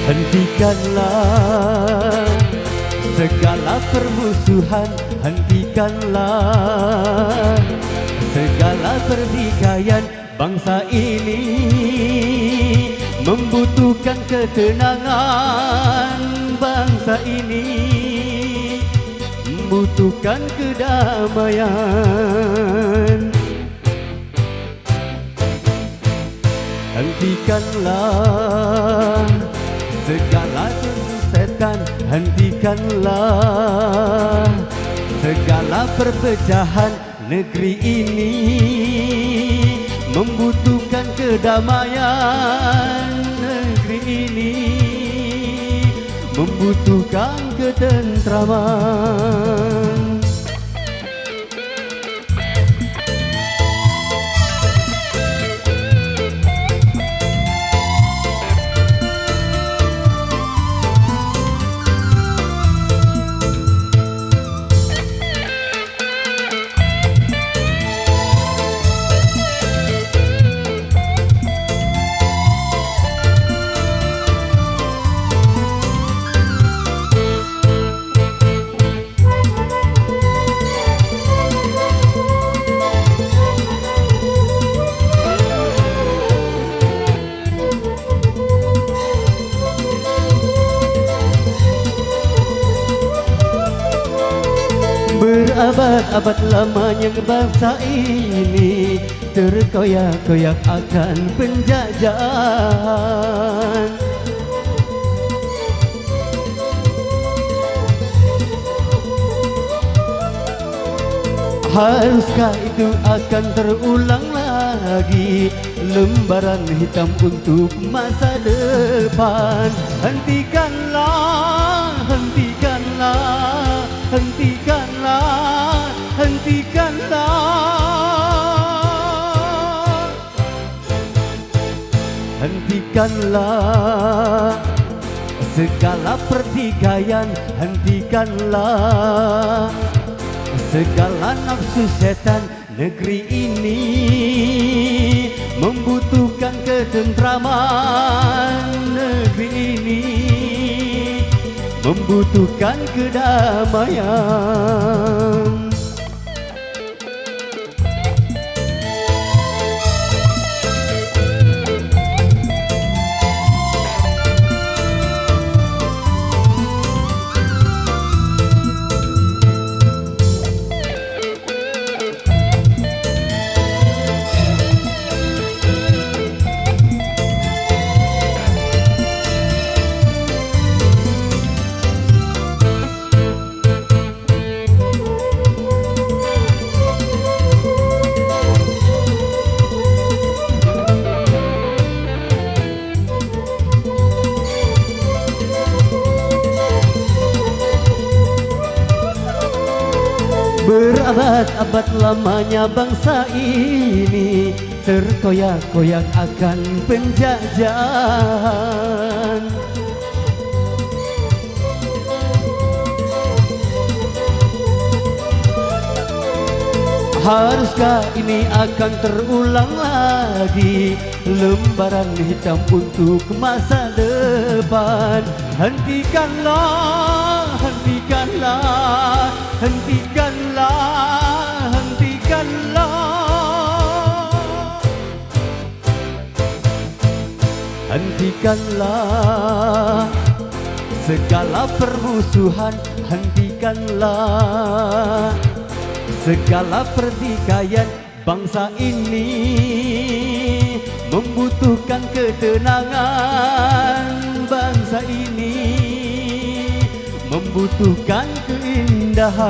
Hentikanlah segala permusuhan, hentikanlah segala pertikaian. Bangsa ini membutuhkan ketenangan, bangsa ini membutuhkan kedamaian. Hentikanlah segala setan, hentikanlah segala perpecahan. Negeri ini membutuhkan kedamaian, negeri ini membutuhkan ketentraman. Berabad-abad lamanya bangsa ini terkoyak-koyak akan penjajahan. Haruskah itu akan terulang lagi, lembaran hitam untuk masa depan? Hentikanlah, hentikanlah, hentikanlah, hentikanlah, hentikanlah segala pertikaian, hentikanlah segala nafsu setan. Negeri ini membutuhkan ketentraman, negeri ini membutuhkan kedamaian. Berabad-abad lamanya bangsa ini terkoyak-koyak akan penjajahan. Haruskah ini akan terulang lagi, lembaran hitam untuk masa depan? Hentikanlah, hentikanlah, hentikanlah, hentikanlah, hentikanlah segala permusuhan, hentikanlah segala pertikaian. Bangsa ini membutuhkan ketenangan, bangsa ini membutuhkan keindahan.